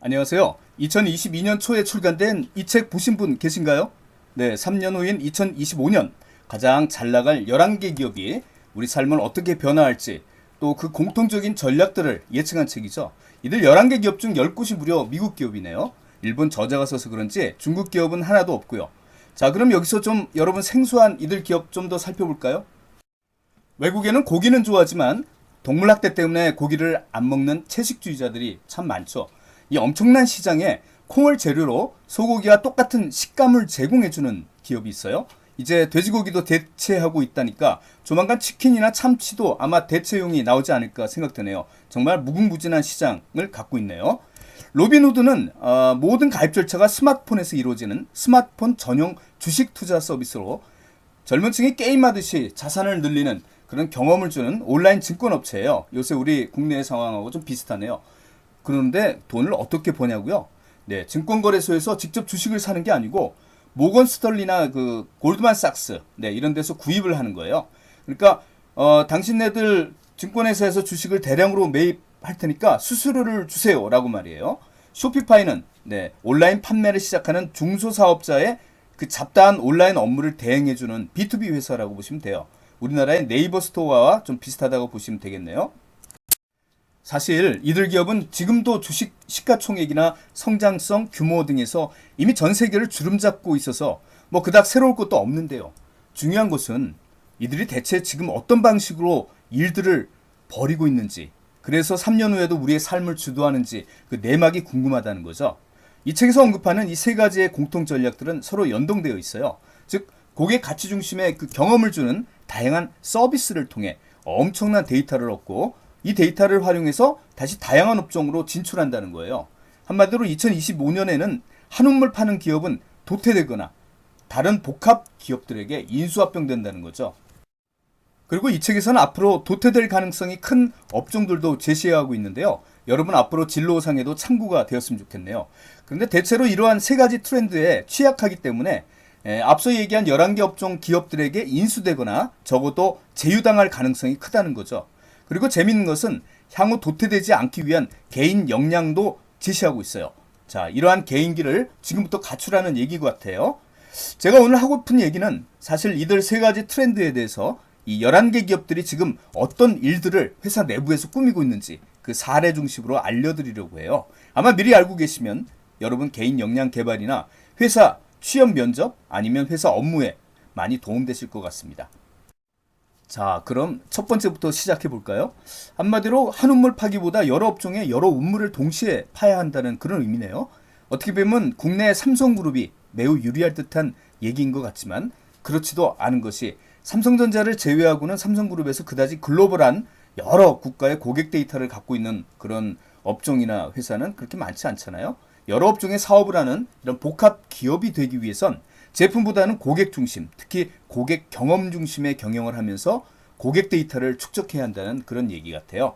안녕하세요. 2022년 초에 출간된 이 책 보신 분 계신가요? 네, 3년 후인 2025년 가장 잘 나갈 11개 기업이 우리 삶을 어떻게 변화할지 또 그 공통적인 전략들을 예측한 책이죠. 이들 11개 기업 중 10곳이 무려 미국 기업이네요. 일본 저자가 써서 그런지 중국 기업은 하나도 없고요. 자, 그럼 여기서 좀 여러분 생소한 이들 기업 좀 더 살펴볼까요? 외국에는 고기는 좋아하지만 동물학대 때문에 고기를 안 먹는 채식주의자들이 참 많죠. 이 엄청난 시장에 콩을 재료로 소고기와 똑같은 식감을 제공해주는 기업이 있어요. 이제 돼지고기도 대체하고 있다니까 조만간 치킨이나 참치도 아마 대체용이 나오지 않을까 생각되네요. 정말 무궁무진한 시장을 갖고 있네요. 로빈후드는 모든 가입 절차가 스마트폰에서 이루어지는 스마트폰 전용 주식 투자 서비스로 젊은 층이 게임하듯이 자산을 늘리는 그런 경험을 주는 온라인 증권업체예요. 요새 우리 국내의 상황하고 좀 비슷하네요. 그런데 돈을 어떻게 버냐고요? 네, 증권거래소에서 직접 주식을 사는 게 아니고 모건 스털리나 그 골드만삭스 이런 데서 구입을 하는 거예요. 그러니까 당신네들 증권회사에서 주식을 대량으로 매입할 테니까 수수료를 주세요라고 말이에요. 쇼피파이는 온라인 판매를 시작하는 중소사업자의 그 잡다한 온라인 업무를 대행해주는 B2B 회사라고 보시면 돼요. 우리나라의 네이버 스토어와 좀 비슷하다고 보시면 되겠네요. 사실 이들 기업은 지금도 주식 시가총액이나 성장성, 규모 등에서 이미 전 세계를 주름잡고 있어서 뭐 그닥 새로울 것도 없는데요. 중요한 것은 이들이 대체 지금 어떤 방식으로 일들을 벌이고 있는지, 그래서 3년 후에도 우리의 삶을 주도하는지 그 내막이 궁금하다는 거죠. 이 책에서 언급하는 이 세 가지의 공통 전략들은 서로 연동되어 있어요. 즉 고객 가치 중심의 그 경험을 주는 다양한 서비스를 통해 엄청난 데이터를 얻고 이 데이터를 활용해서 다시 다양한 업종으로 진출한다는 거예요. 한마디로 2025년에는 한우물 파는 기업은 도태되거나 다른 복합 기업들에게 인수합병된다는 거죠. 그리고 이 책에서는 앞으로 도태될 가능성이 큰 업종들도 제시하고 있는데요. 여러분 앞으로 진로상에도 참고가 되었으면 좋겠네요. 그런데 대체로 이러한 세 가지 트렌드에 취약하기 때문에 앞서 얘기한 11개 업종 기업들에게 인수되거나 적어도 제휴당할 가능성이 크다는 거죠. 그리고 재밌는 것은 향후 도태되지 않기 위한 개인 역량도 제시하고 있어요. 자, 이러한 개인기를 지금부터 갖추라는 얘기 같아요. 제가 오늘 하고픈 얘기는 사실 이들 세 가지 트렌드에 대해서 이 11개 기업들이 지금 어떤 일들을 회사 내부에서 꾸미고 있는지 그 사례 중심으로 알려드리려고 해요. 아마 미리 알고 계시면 여러분 개인 역량 개발이나 회사 취업 면접 아니면 회사 업무에 많이 도움되실 것 같습니다. 자, 그럼 첫 번째부터 시작해 볼까요? 한마디로 한우물 파기보다 여러 업종의 여러 우물을 동시에 파야 한다는 그런 의미네요. 어떻게 보면 국내 삼성그룹이 매우 유리할 듯한 얘기인 것 같지만 그렇지도 않은 것이 삼성전자를 제외하고는 삼성그룹에서 그다지 글로벌한 여러 국가의 고객 데이터를 갖고 있는 그런 업종이나 회사는 그렇게 많지 않잖아요. 여러 업종의 사업을 하는 이런 복합 기업이 되기 위해선 제품보다는 고객 중심, 특히 고객 경험 중심의 경영을 하면서 고객 데이터를 축적해야 한다는 그런 얘기 같아요.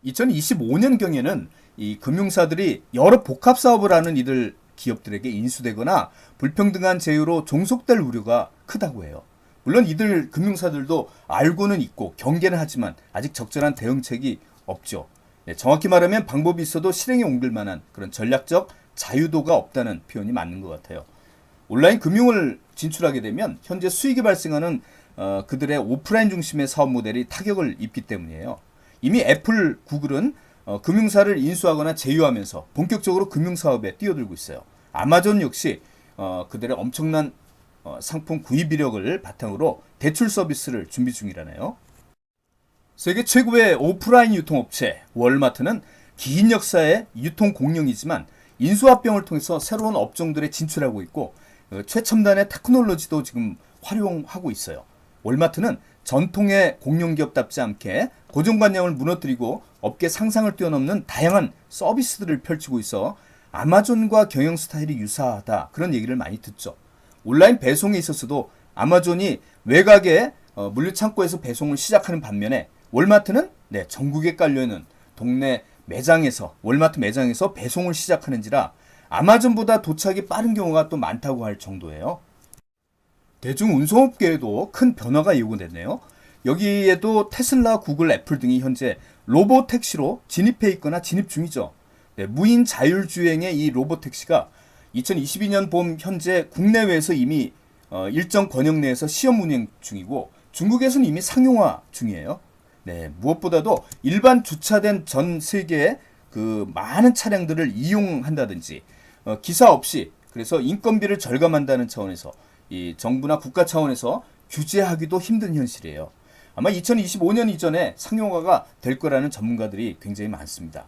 2025년경에는 이 금융사들이 여러 복합 사업을 하는 이들 기업들에게 인수되거나 불평등한 제휴로 종속될 우려가 크다고 해요. 물론 이들 금융사들도 알고는 있고 경계는 하지만 아직 적절한 대응책이 없죠. 정확히 말하면 방법이 있어도 실행에 옮길 만한 그런 전략적 자유도가 없다는 표현이 맞는 것 같아요. 온라인 금융을 진출하게 되면 현재 수익이 발생하는 그들의 오프라인 중심의 사업 모델이 타격을 입기 때문이에요. 이미 애플, 구글은 금융사를 인수하거나 제휴하면서 본격적으로 금융사업에 뛰어들고 있어요. 아마존 역시 그들의 엄청난 상품 구입 이력을 바탕으로 대출 서비스를 준비 중이라네요. 세계 최고의 오프라인 유통업체 월마트는 긴 역사의 유통 공룡이지만 인수합병을 통해서 새로운 업종들에 진출하고 있고 최첨단의 테크놀로지도 지금 활용하고 있어요. 월마트는 전통의 공룡기업답지 않게 고정관념을 무너뜨리고 업계 상상을 뛰어넘는 다양한 서비스들을 펼치고 있어 아마존과 경영 스타일이 유사하다 그런 얘기를 많이 듣죠. 온라인 배송에 있어서도 아마존이 외곽의 물류창고에서 배송을 시작하는 반면에 월마트는 전국에 깔려있는 동네 매장에서 월마트 매장에서 배송을 시작하는지라 아마존보다 도착이 빠른 경우가 또 많다고 할 정도예요. 대중운송업계에도 큰 변화가 예고됐네요. 여기에도 테슬라, 구글, 애플 등이 현재 로봇택시로 진입해 있거나 진입 중이죠. 네, 무인 자율주행의 이 로봇택시가 2022년 봄 현재 국내외에서 이미 일정 권역 내에서 시험 운행 중이고 중국에서는 이미 상용화 중이에요. 네, 무엇보다도 일반 주차된 전 세계의 그 많은 차량들을 이용한다든지 기사 없이 그래서 인건비를 절감한다는 차원에서 이 정부나 국가 차원에서 규제하기도 힘든 현실이에요. 아마 2025년 이전에 상용화가 될 거라는 전문가들이 굉장히 많습니다.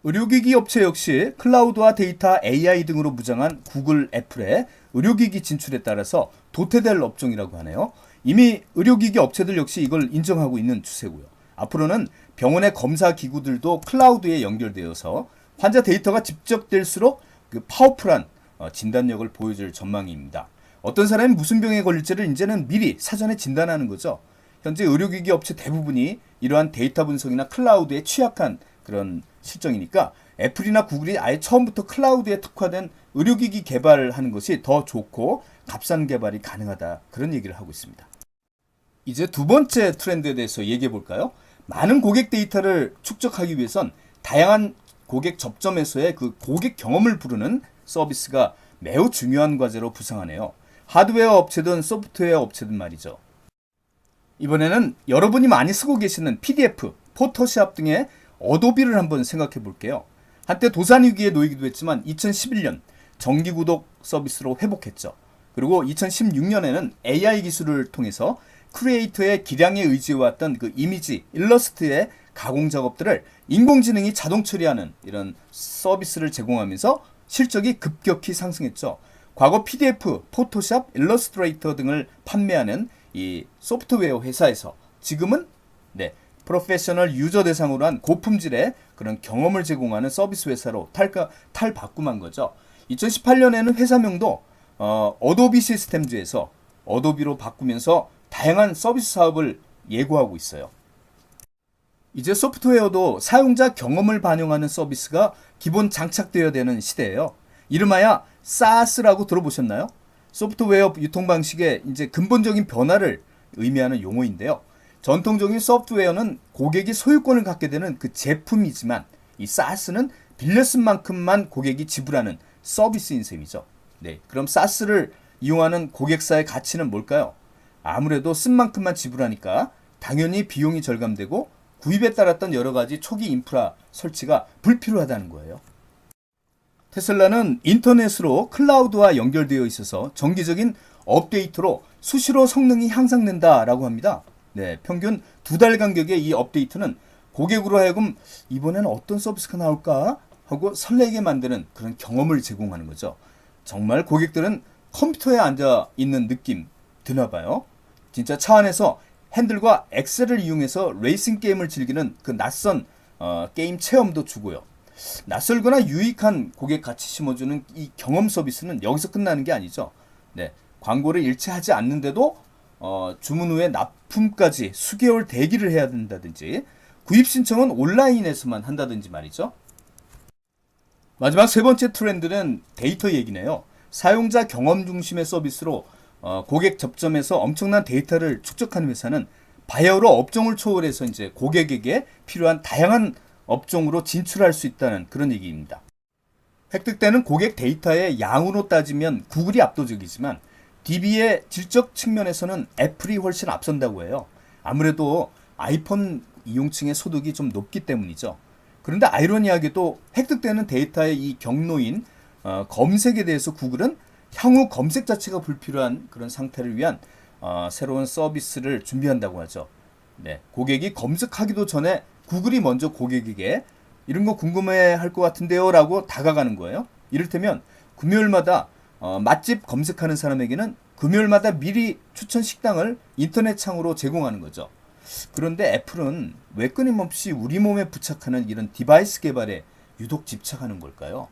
의료기기 업체 역시 클라우드와 데이터, AI 등으로 무장한 구글, 애플의 의료기기 진출에 따라서 도태될 업종이라고 하네요. 이미 의료기기 업체들 역시 이걸 인정하고 있는 추세고요. 앞으로는 병원의 검사 기구들도 클라우드에 연결되어서 환자 데이터가 집적될수록 그 파워풀한 진단력을 보여줄 전망입니다. 어떤 사람이 무슨 병에 걸릴지를 이제는 미리 사전에 진단하는 거죠. 현재 의료기기 업체 대부분이 이러한 데이터 분석이나 클라우드에 취약한 그런 실정이니까 애플이나 구글이 아예 처음부터 클라우드에 특화된 의료기기 개발하는 것이 더 좋고 값싼 개발이 가능하다. 그런 얘기를 하고 있습니다. 이제 두 번째 트렌드에 대해서 얘기해 볼까요? 많은 고객 데이터를 축적하기 위해선 다양한 고객 접점에서의 그 고객 경험을 부르는 서비스가 매우 중요한 과제로 부상하네요. 하드웨어 업체든 소프트웨어 업체든 말이죠. 이번에는 여러분이 많이 쓰고 계시는 PDF, 포토샵 등의 어도비를 한번 생각해 볼게요. 한때 도산 위기에 놓이기도 했지만 2011년 정기구독 서비스로 회복했죠. 그리고 2016년에는 AI 기술을 통해서 크리에이터의 기량에 의지해왔던 그 이미지, 일러스트의 가공 작업들을 인공지능이 자동 처리하는 이런 서비스를 제공하면서 실적이 급격히 상승했죠. 과거 PDF, 포토샵, 일러스트레이터 등을 판매하는 이 소프트웨어 회사에서 지금은 프로페셔널 유저 대상으로 한 고품질의 그런 경험을 제공하는 서비스 회사로 탈바꿈한 거죠. 2018년에는 회사명도 어도비 시스템즈에서 어도비로 바꾸면서 다양한 서비스 사업을 예고하고 있어요. 이제 소프트웨어도 사용자 경험을 반영하는 서비스가 기본 장착되어야 되는 시대예요. 이름하여 SaaS라고 들어보셨나요? 소프트웨어 유통 방식의 이제 근본적인 변화를 의미하는 용어인데요. 전통적인 소프트웨어는 고객이 소유권을 갖게 되는 그 제품이지만 이 SaaS는 빌려 쓴 만큼만 고객이 지불하는 서비스인 셈이죠. 네, 그럼 SaaS를 이용하는 고객사의 가치는 뭘까요? 아무래도 쓴 만큼만 지불하니까 당연히 비용이 절감되고 구입에 따랐던 여러 가지 초기 인프라 설치가 불필요하다는 거예요. 테슬라는 인터넷으로 클라우드와 연결되어 있어서 정기적인 업데이트로 수시로 성능이 향상된다라고 합니다. 네, 평균 2달 간격의 이 업데이트는 고객으로 하여금 이번에는 어떤 서비스가 나올까 하고 설레게 만드는 그런 경험을 제공하는 거죠. 정말 고객들은 컴퓨터에 앉아 있는 느낌 드나 봐요. 진짜 차 안에서 핸들과 엑셀을 이용해서 레이싱 게임을 즐기는 그 낯선 게임 체험도 주고요. 낯설거나 유익한 고객 가치 심어주는 이 경험 서비스는 여기서 끝나는 게 아니죠. 네, 광고를 일체 하지 않는데도 주문 후에 납품까지 수개월 대기를 해야 된다든지 구입 신청은 온라인에서만 한다든지 말이죠. 마지막 세 번째 트렌드는 데이터 얘기네요. 사용자 경험 중심의 서비스로 고객 접점에서 엄청난 데이터를 축적하는 회사는 바이오로 업종을 초월해서 이제 고객에게 필요한 다양한 업종으로 진출할 수 있다는 그런 얘기입니다. 획득되는 고객 데이터의 양으로 따지면 구글이 압도적이지만 DB의 질적 측면에서는 애플이 훨씬 앞선다고 해요. 아무래도 아이폰 이용층의 소득이 좀 높기 때문이죠. 그런데 아이러니하게도 획득되는 데이터의 이 경로인 검색에 대해서 구글은 향후 검색 자체가 불필요한 그런 상태를 위한 새로운 서비스를 준비한다고 하죠. 네, 고객이 검색하기도 전에 구글이 먼저 고객에게 이런 거 궁금해 할 것 같은데요 라고 다가가는 거예요. 이를테면 금요일마다 맛집 검색하는 사람에게는 금요일마다 미리 추천 식당을 인터넷 창으로 제공하는 거죠. 그런데 애플은 왜 끊임없이 우리 몸에 부착하는 이런 디바이스 개발에 유독 집착하는 걸까요?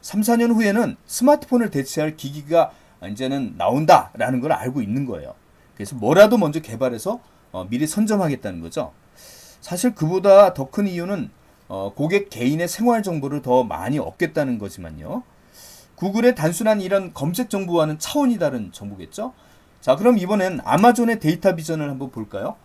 3, 4년 후에는 스마트폰을 대체할 기기가 이제는 나온다라는 걸 알고 있는 거예요. 그래서 뭐라도 먼저 개발해서 미리 선점하겠다는 거죠. 사실 그보다 더 큰 이유는 고객 개인의 생활 정보를 더 많이 얻겠다는 거지만요. 구글의 단순한 이런 검색 정보와는 차원이 다른 정보겠죠. 자, 그럼 이번엔 아마존의 데이터 비전을 한번 볼까요?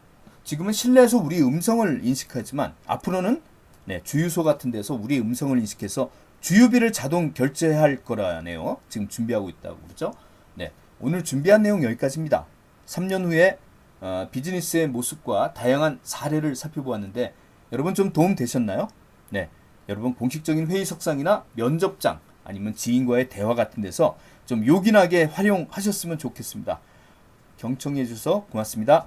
지금은 실내에서 우리 음성을 인식하지만 앞으로는 네, 주유소 같은 데서 우리의 음성을 인식해서 주유비를 자동 결제할 거라네요. 지금 준비하고 있다고 그러죠. 네, 오늘 준비한 내용 여기까지입니다. 3년 후에 비즈니스의 모습과 다양한 사례를 살펴보았는데 여러분 좀 도움 되셨나요? 네, 여러분 공식적인 회의석상이나 면접장 아니면 지인과의 대화 같은 데서 좀 요긴하게 활용하셨으면 좋겠습니다. 경청해 주셔서 고맙습니다.